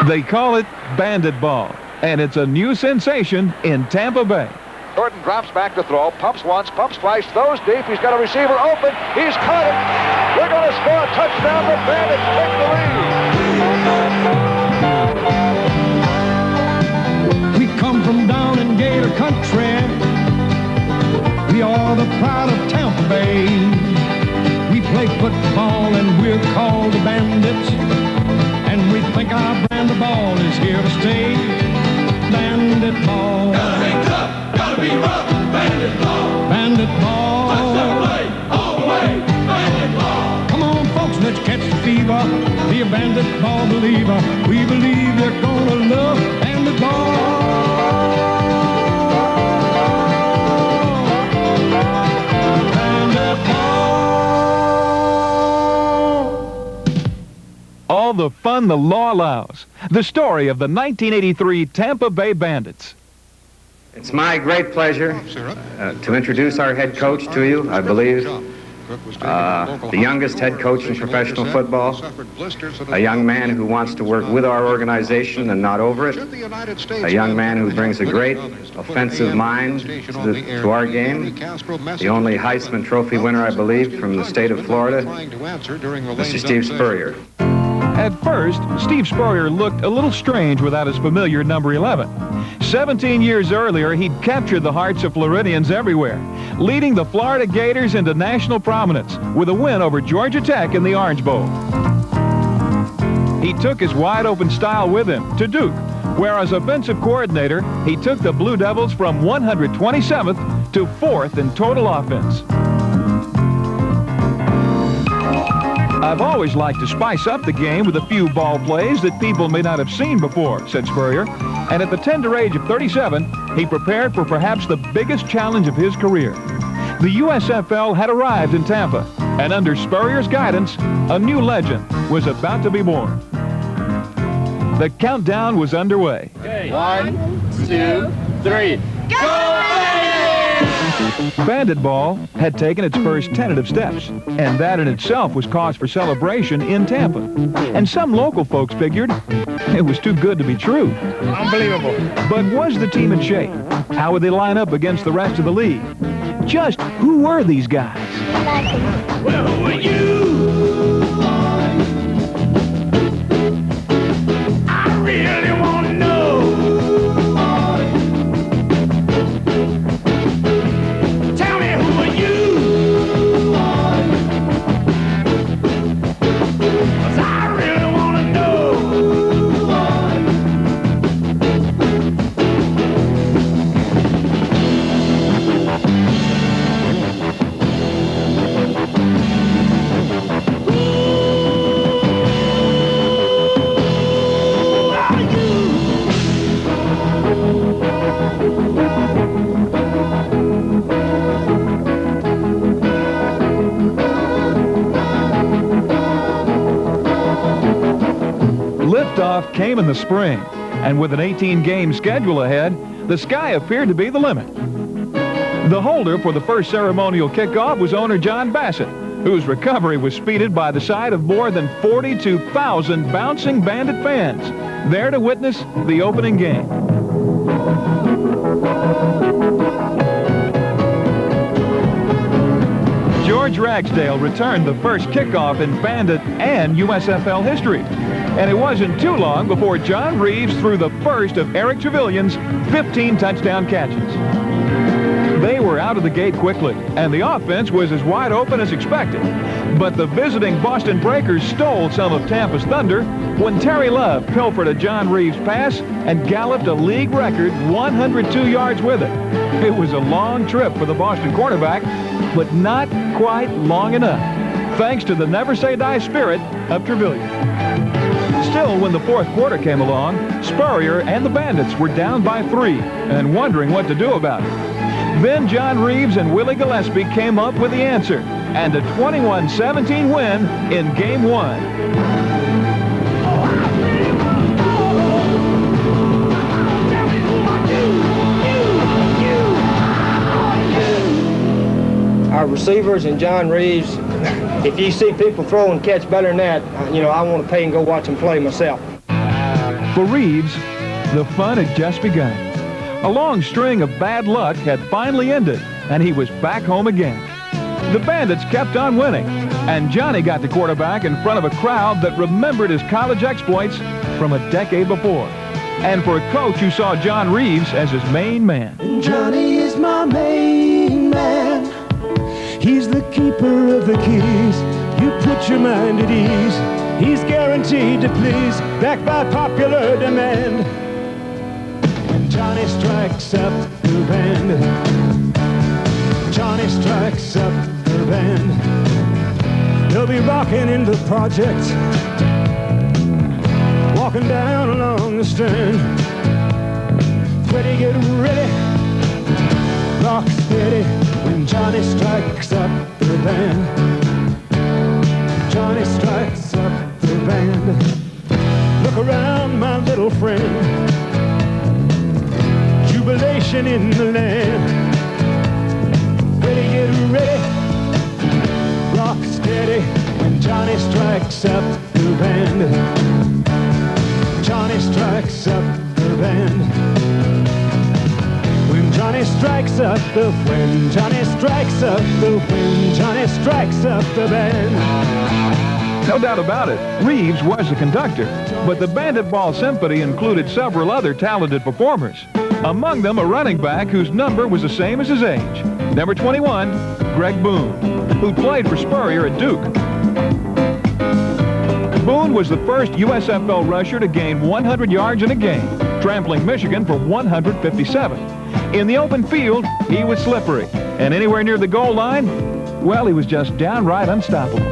They call it Bandit Ball, and it's a new sensation in Tampa Bay. Gordon drops back to throw, pumps once, pumps twice, throws deep. He's got a receiver open. He's caught it. We're going to score a touchdown. The Bandits take the lead. We come from down in Gator Country. We are the pride of Tampa Bay. We play football and we're called the Bandits. And we think our brand of ball is here to stay. Bandit ball. Gotta be tough, gotta be rough. Bandit ball. Bandit ball. Touchdown play, all the way. Bandit ball. Come on, folks, let's catch the fever. Be a bandit ball believer. We believe they're gonna love bandit ball. Bandit ball. All the fun the law allows. The story of the 1983 Tampa Bay Bandits. It's my great pleasure to introduce our head coach to you. I believe the youngest head coach in professional football, a young man who wants to work with our organization and not over it, a young man who brings a great offensive mind to our game, the only Heisman Trophy winner, I believe, from the state of Florida, Mr. Steve Spurrier. At first, Steve Spurrier looked a little strange without his familiar number 11. 17 years earlier, he'd captured the hearts of Floridians everywhere, leading the Florida Gators into national prominence with a win over Georgia Tech in the Orange Bowl. He took his wide-open style with him to Duke, where as offensive coordinator, he took the Blue Devils from 127th to 4th in total offense. I've always liked to spice up the game with a few ball plays that people may not have seen before, said Spurrier. And at the tender age of 37, he prepared for perhaps the biggest challenge of his career. The USFL had arrived in Tampa, and under Spurrier's guidance, a new legend was about to be born. The countdown was underway. Okay. 1, 2, 3. Go! Bandit Ball had taken its first tentative steps, and that in itself was cause for celebration in Tampa. And some local folks figured it was too good to be true. Unbelievable. But was the team in shape? How would they line up against the rest of the league? Just who were these guys? Well, who are you? I really want to know. Tell me, who are you? 'Cause I really want to know. Liftoff came in the spring, and with an 18-game schedule ahead, the sky appeared to be the limit. The holder for the first ceremonial kickoff was owner John Bassett, whose recovery was speeded by the sight of more than 42,000 bouncing Bandit fans, there to witness the opening game. George Ragsdale returned the first kickoff in Bandit and USFL history. And it wasn't too long before John Reeves threw the first of Eric Trevelyan's 15 touchdown catches. They were out of the gate quickly, and the offense was as wide open as expected. But the visiting Boston Breakers stole some of Tampa's thunder when Terry Love pilfered a John Reeves pass and galloped a league record 102 yards with it. It was a long trip for the Boston quarterback, but not quite long enough, thanks to the never-say-die spirit of Trevelyan. Still, when the fourth quarter came along, Spurrier and the Bandits were down by 3 and wondering what to do about it. Then John Reeves and Willie Gillespie came up with the answer, and a 21-17 win in Game 1. Our receivers and John Reeves, if you see people throw and catch better than that, I want to pay and go watch them play myself. For Reeves, the fun had just begun. A long string of bad luck had finally ended, and he was back home again. The Bandits kept on winning, and Johnny got to quarterback in front of a crowd that remembered his college exploits from a decade before. And for a coach who saw John Reeves as his main man. Johnny is my main man. He's the keeper of the keys. You put your mind at ease. He's guaranteed to please, backed by popular demand. When Johnny strikes up the band, Johnny strikes up the band. They'll be rocking in the project, walking down along the strand. Freddie, get ready, rock steady. When Johnny strikes up the band, Johnny strikes up the band. Look around, my little friend, jubilation in the land. Ready, get ready, rock steady. When Johnny strikes up the band, Johnny strikes up the band. When Johnny strikes up the, when Johnny strikes up the, when Johnny strikes up the band. No doubt about it, Reeves was the conductor, but the Bandit Ball Symphony included several other talented performers. Among them, a running back whose number was the same as his age. Number 21, Greg Boone, who played for Spurrier at Duke. Boone was the first USFL rusher to gain 100 yards in a game, trampling Michigan for 157. In the open field, he was slippery, and anywhere near the goal line, well, he was just downright unstoppable.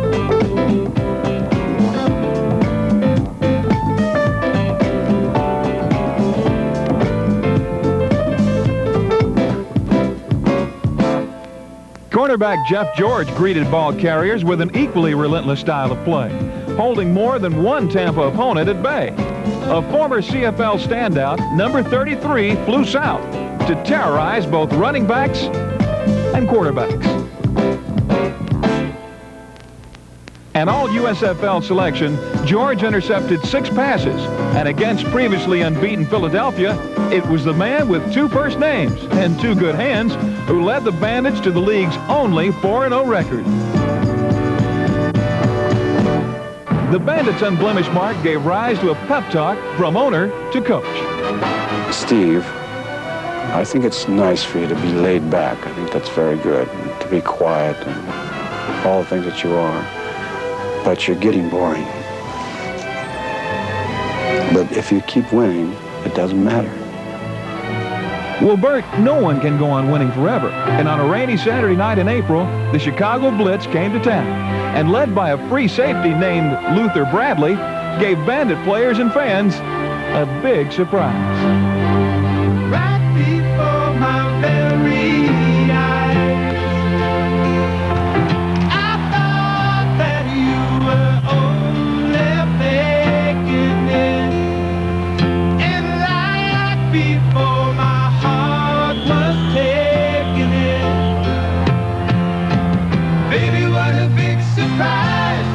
Cornerback Jeff George greeted ball carriers with an equally relentless style of play, holding more than one Tampa opponent at bay. A former CFL standout, number 33, flew south to terrorize both running backs and quarterbacks. An all-USFL selection, George intercepted 6 passes, and against previously unbeaten Philadelphia, it was the man with 2 first names and 2 good hands who led the Bandits to the league's only 4-0 record. The Bandits' unblemished mark gave rise to a pep talk from owner to coach. Steve, I think it's nice for you to be laid back. I think that's very good, to be quiet and all the things that you are. But you're getting boring. But if you keep winning, it doesn't matter. Well, Bert, no one can go on winning forever. And on a rainy Saturday night in April, the Chicago Blitz came to town, and led by a free safety named Luther Bradley, gave Bandit players and fans a big surprise. Right before my very eyes, I thought that you were only faking it, and right before my heart was taking it, baby, what a big surprise,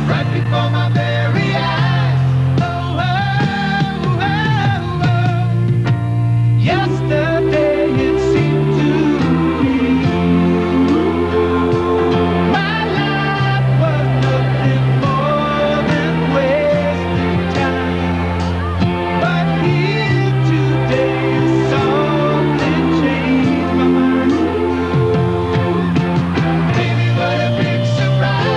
right before my very eyes. Yesterday it seemed to me my life was nothing more than wasting time, but here today something changed my mind. Baby, what a big surprise,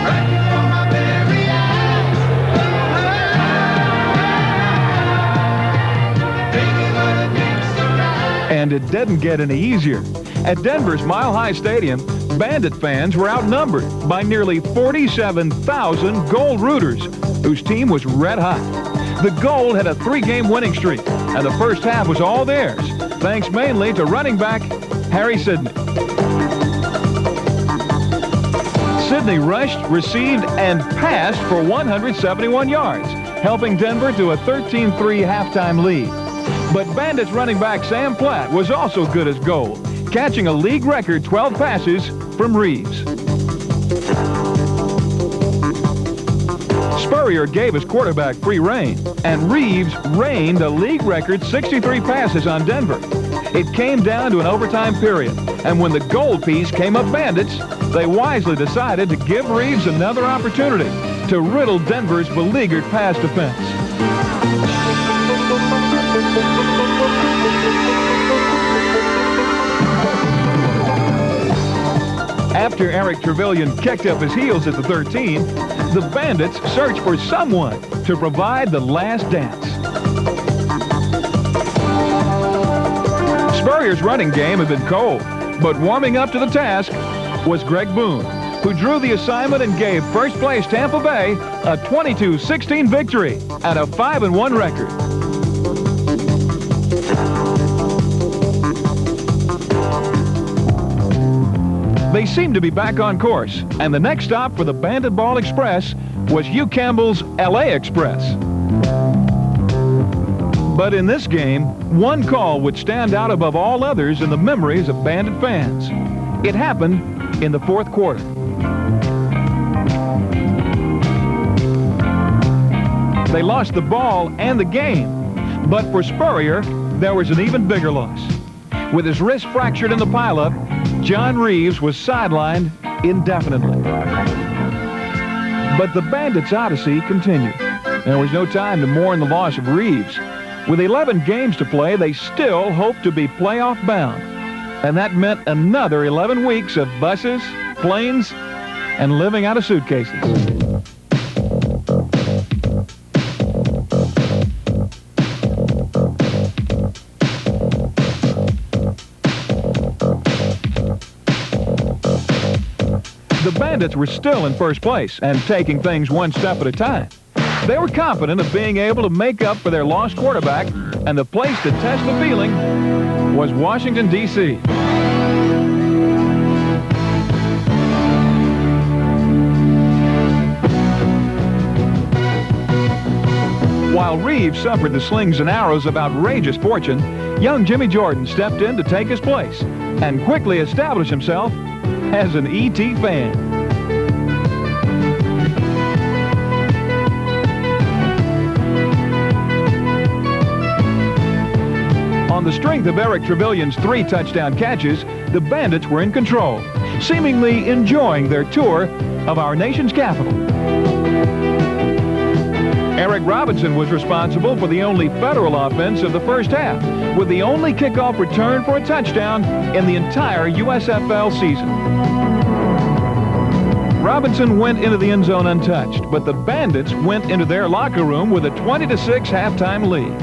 right before my very eyes. And it didn't get any easier. At Denver's Mile High Stadium, Bandit fans were outnumbered by nearly 47,000 Gold Rooters, whose team was red hot. The Gold had a 3-game winning streak, and the first half was all theirs, thanks mainly to running back Harry Sidney. Sidney rushed, received, and passed for 171 yards, helping Denver to a 13-3 halftime lead. But Bandits running back Sam Platt was also good as gold, catching a league record 12 passes from Reeves. Spurrier gave his quarterback free rein, and Reeves rained a league record 63 passes on Denver. It came down to an overtime period, and when the goal piece came up Bandits, they wisely decided to give Reeves another opportunity to riddle Denver's beleaguered pass defense. After Eric Trevelyan kicked up his heels at the 13, the Bandits searched for someone to provide the last dance. Spurrier's running game had been cold, but warming up to the task was Greg Boone, who drew the assignment and gave first-place Tampa Bay a 22-16 victory and a 5-1 record. They seemed to be back on course, and the next stop for the Bandit Ball Express was Hugh Campbell's L.A. Express. But in this game, one call would stand out above all others in the memories of Bandit fans. It happened in the fourth quarter. They lost the ball and the game, but for Spurrier, there was an even bigger loss. With his wrist fractured in the pileup, John Reeves was sidelined indefinitely. But the Bandits' odyssey continued. There was no time to mourn the loss of Reeves. With 11 games to play, they still hoped to be playoff bound. And that meant another 11 weeks of buses, planes, and living out of suitcases. The Bandits were still in first place and taking things one step at a time. They were confident of being able to make up for their lost quarterback, and the place to test the feeling was Washington, D.C. While Reeves suffered the slings and arrows of outrageous fortune, young Jimmy Jordan stepped in to take his place and quickly established himself as an E.T. fan. On the strength of Eric Trevelyan's 3 touchdown catches, the Bandits were in control, seemingly enjoying their tour of our nation's capital. Eric Robinson was responsible for the only federal offense of the first half, with the only kickoff return for a touchdown in the entire USFL season. Robinson went into the end zone untouched, but the Bandits went into their locker room with a 20-6 halftime lead.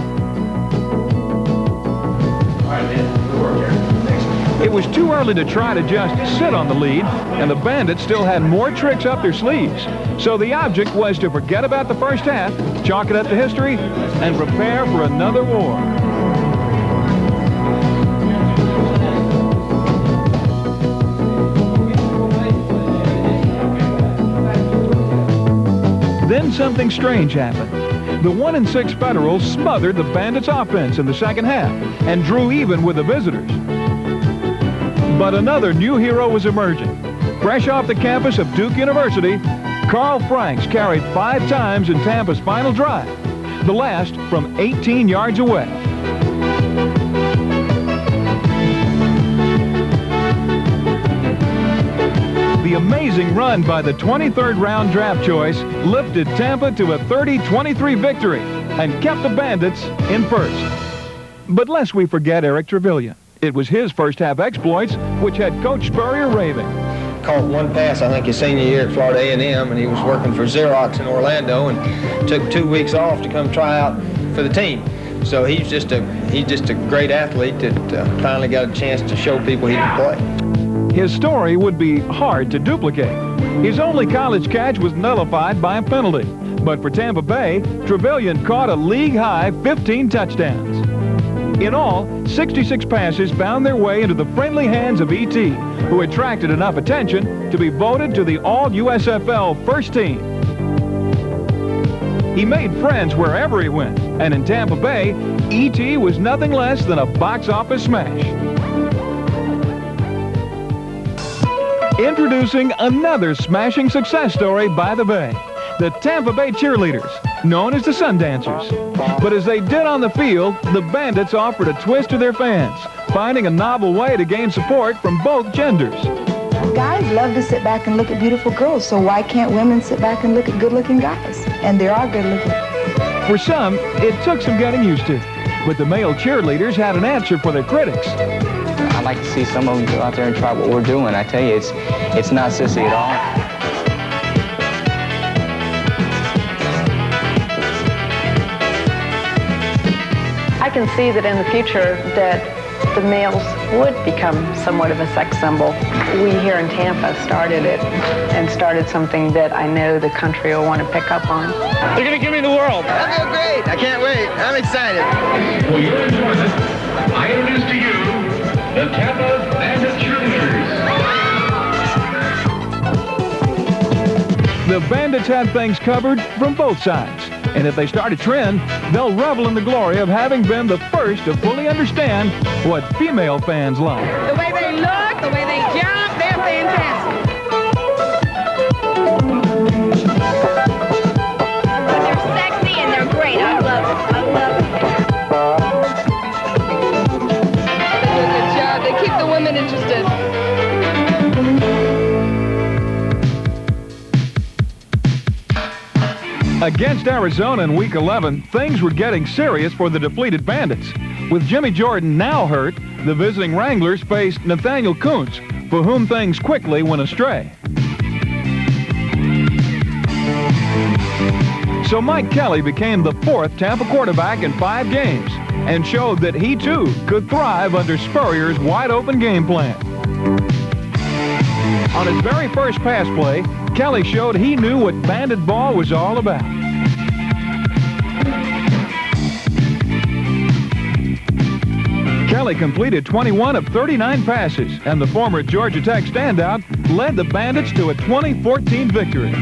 It was too early to try to just sit on the lead, and the Bandits still had more tricks up their sleeves. So the object was to forget about the first half, chalk it up to history, and prepare for another war. Then something strange happened. The 1-6 Federals smothered the Bandits' offense in the second half and drew even with the visitors. But another new hero was emerging. Fresh off the campus of Duke University, Carl Franks carried 5 times in Tampa's final drive, the last from 18 yards away. The amazing run by the 23rd round draft choice lifted Tampa to a 30-23 victory and kept the Bandits in first. But lest we forget Eric Trevelyan. It was his first half exploits which had Coach Spurrier raving. Caught one pass, I think, his senior year at Florida A&M, and he was working for Xerox in Orlando and took 2 weeks off to come try out for the team. So he's just a great athlete that finally got a chance to show people he can play. His story would be hard to duplicate. His only college catch was nullified by a penalty. But for Tampa Bay, Trevelyan caught a league-high 15 touchdowns. In all, 66 passes found their way into the friendly hands of E.T., who attracted enough attention to be voted to the All-USFL first team. He made friends wherever he went, and in Tampa Bay, E.T. was nothing less than a box office smash. Introducing another smashing success story by the Bay. the Tampa Bay cheerleaders, known as the Sundancers. But as they did on the field, the Bandits offered a twist to their fans, finding a novel way to gain support from both genders. Guys love to sit back and look at beautiful girls, so why can't women sit back and look at good-looking guys? And they are good-looking. For some, it took some getting used to, but the male cheerleaders had an answer for their critics. I like to see some of them go out there and try what we're doing. I tell you, it's not sissy at all. I can see that in the future that the males would become somewhat of a sex symbol. We here in Tampa started it and started something that I know the country will want to pick up on. They're going to give me the world. I feel great. I can't wait. I'm excited. For your enjoyment, I introduce to you the Tampa Bandit cheerleaders. The Bandits had things covered from both sides. And if they start a trend, they'll revel in the glory of having been the first to fully understand what female fans like. The way they look, the way they jump, they're fantastic. But they're sexy and they're great. I love it. I love it. They do a good job. They keep the women interested. Against Arizona in Week 11, things were getting serious for the depleted Bandits. With Jimmy Jordan now hurt, the visiting Wranglers faced Nathaniel Kuntz, for whom things quickly went astray. So Mike Kelly became the fourth Tampa quarterback in 5 games and showed that he too could thrive under Spurrier's wide-open game plan. On his very first pass play, Kelly showed he knew what Bandit ball was all about. Kelly completed 21 of 39 passes, and the former Georgia Tech standout led the Bandits to a 2014 victory.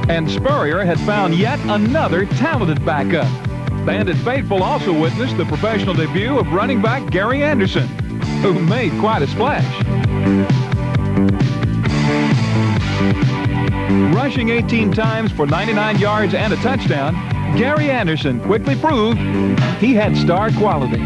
And Spurrier had found yet another talented backup. Bandit faithful also witnessed the professional debut of running back Gary Anderson, who made quite a splash. Rushing 18 times for 99 yards and a touchdown, Gary Anderson quickly proved he had star quality.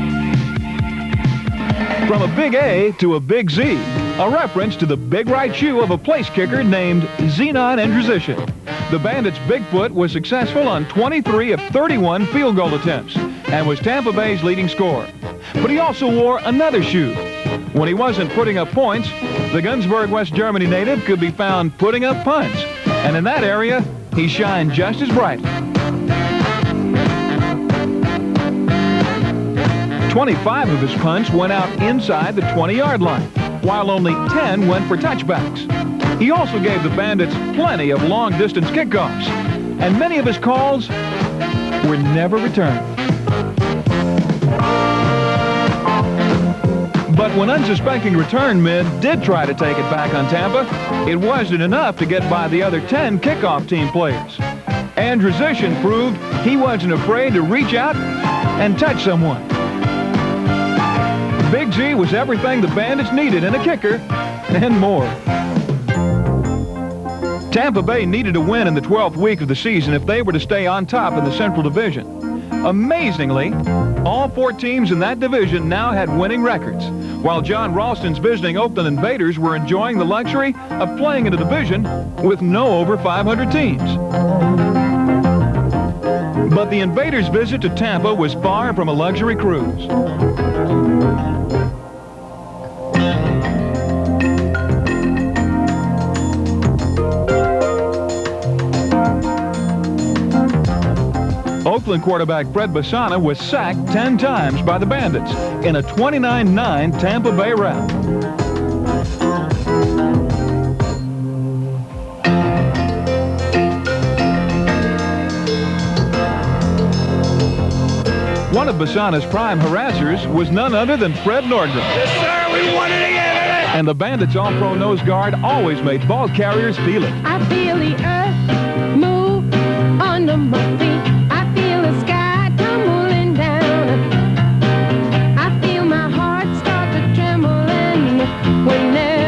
From a big A to a big Z, a reference to the big right shoe of a place kicker named Zenon Andrusician. The Bandits' Bigfoot was successful on 23 of 31 field goal attempts and was Tampa Bay's leading scorer. But he also wore another shoe. When he wasn't putting up points, the Gunzburg, West Germany native could be found putting up punts. And in that area, he shined just as brightly. 25 of his punts went out inside the 20-yard line, while only 10 went for touchbacks. He also gave the Bandits plenty of long-distance kickoffs, and many of his calls were never returned. But when unsuspecting return men did try to take it back on Tampa, it wasn't enough to get by the other 10 kickoff team players. Andrusician proved he wasn't afraid to reach out and touch someone. Big Z was everything the Bandits needed in a kicker and more. Tampa Bay needed a win in the 12th week of the season if they were to stay on top in the Central Division. Amazingly, all 4 teams in that division now had winning records, while John Ralston's visiting Oakland Invaders were enjoying the luxury of playing in a division with no over 500 teams. But the Invaders' visit to Tampa was far from a luxury cruise. Oakland quarterback Fred Bassett was sacked 10 times by the Bandits in a 29-9 Tampa Bay rout. One of Bassanta's prime harassers was none other than Fred Nordgren. Yes, sir, we won it again! And the Bandits' all-pro nose guard always made ball carriers feel it. I feel the earth move under my feet. Whenever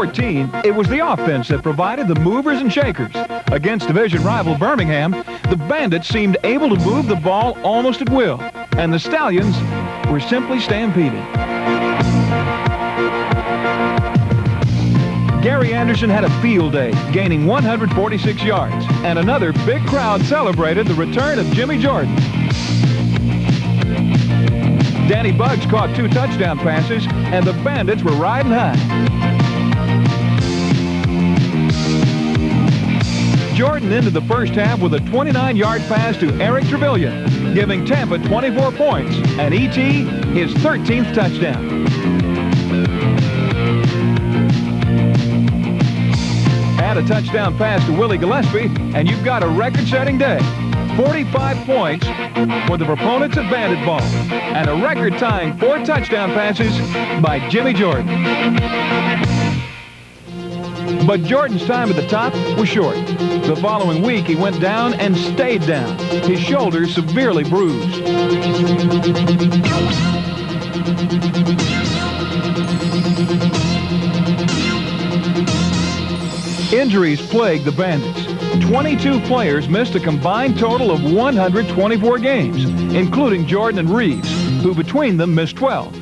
2014, it was the offense that provided the movers and shakers. Against division rival Birmingham, the Bandits seemed able to move the ball almost at will, and the Stallions were simply stampeded. Gary Anderson had a field day, gaining 146 yards, and another big crowd celebrated the return of Jimmy Jordan. Danny Buggs caught 2 touchdown passes, and the Bandits were riding high. Jordan ended the first half with a 29-yard pass to Eric Trevelyan, giving Tampa 24 points, and E.T. his 13th touchdown. Add a touchdown pass to Willie Gillespie, and you've got a record-setting day. 45 points for the proponents of Bandit ball, and a record-tying 4 touchdown passes by Jimmy Jordan. But Jordan's time at the top was short. The following week, he went down and stayed down, his shoulder severely bruised. Injuries plagued the Bandits. 22 players missed a combined total of 124 games, including Jordan and Reeves, who between them missed 12.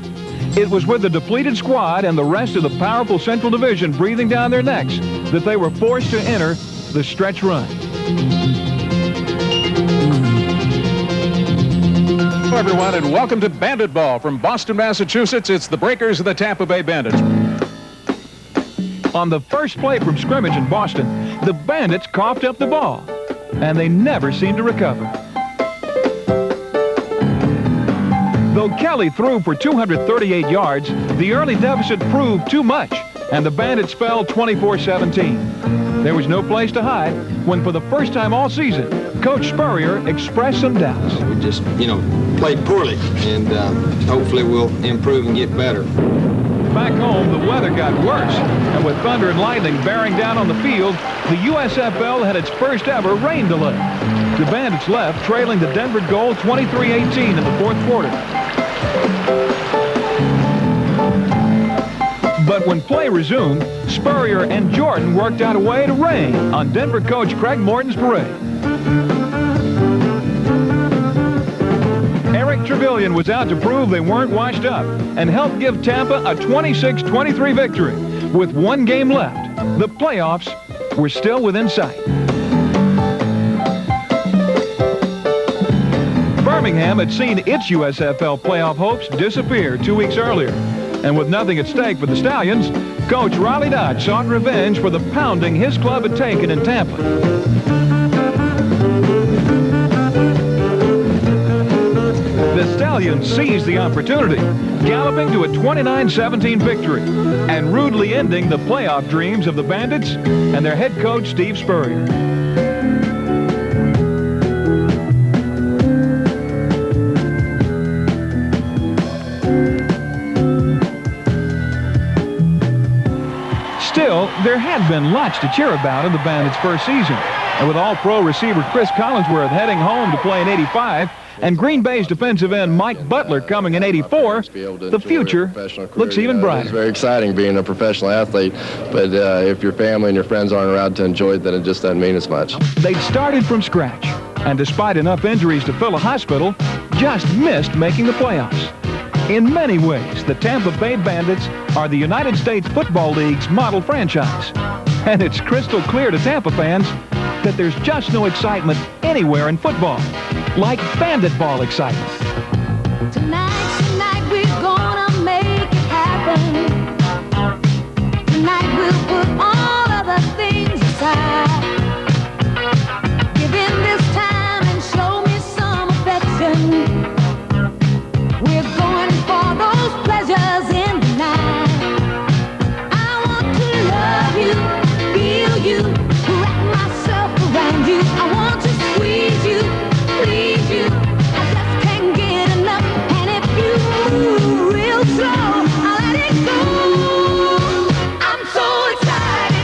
It was with the depleted squad and the rest of the powerful Central Division breathing down their necks that they were forced to enter the stretch run. Hello, everyone, and welcome to Bandit Ball from Boston, Massachusetts. It's the Breakers of the Tampa Bay Bandits. On the first play from scrimmage in Boston, the Bandits coughed up the ball, and they never seemed to recover. Though Kelly threw for 238 yards, the early deficit proved too much, and the Bandits fell 24-17. There was no place to hide when, for the first time all season, Coach Spurrier expressed some doubts. We just, played poorly, and hopefully we'll improve and get better. Back home, the weather got worse, and with thunder and lightning bearing down on the field, the USFL had its first ever rain delay. The Bandits left, trailing the Denver Gold 23-18 in the fourth quarter. But when play resumed, Spurrier and Jordan worked out a way to rain on Denver coach Craig Morton's parade. Eric Trevelyan was out to prove they weren't washed up and helped give Tampa a 26-23 victory. With 1 game left, the playoffs were still within sight. Birmingham had seen its USFL playoff hopes disappear 2 weeks earlier. And with nothing at stake for the Stallions, Coach Riley Dodge sought revenge for the pounding his club had taken in Tampa. The Stallions seized the opportunity, galloping to a 29-17 victory and rudely ending the playoff dreams of the Bandits and their head coach, Steve Spurrier. Still, there had been lots to cheer about in the Bandits' first season. And with All-Pro receiver Chris Collinsworth heading home to play in '85, and Green Bay's defensive end Mike Butler coming in '84, the future looks even brighter. It's very exciting being a professional athlete, but if your family and your friends aren't around to enjoy it, then it just doesn't mean as much. They'd started from scratch, and despite enough injuries to fill a hospital, just missed making the playoffs. In many ways, the Tampa Bay Bandits are the United States Football League's model franchise. And it's crystal clear to Tampa fans that there's just no excitement anywhere in football like Bandit ball excitement. Tonight we're gonna make it happen. Tonight we'll put all other things aside. Give in this time and show me some affection. We're going for those pleasures in the night. I want to love you, feel you, wrap myself around you. I want to squeeze you, please you. I just can't get enough. And if you move real slow, I'll let it go. I'm so excited.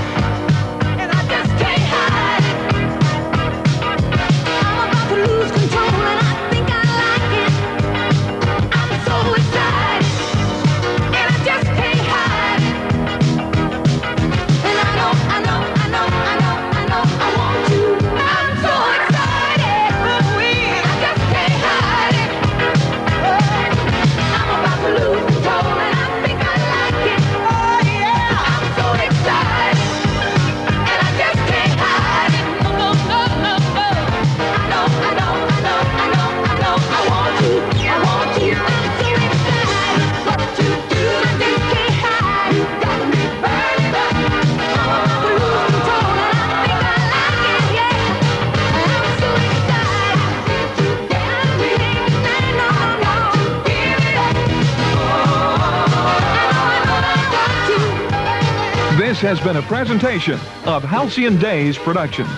This has been a presentation of Halcyon Days Productions.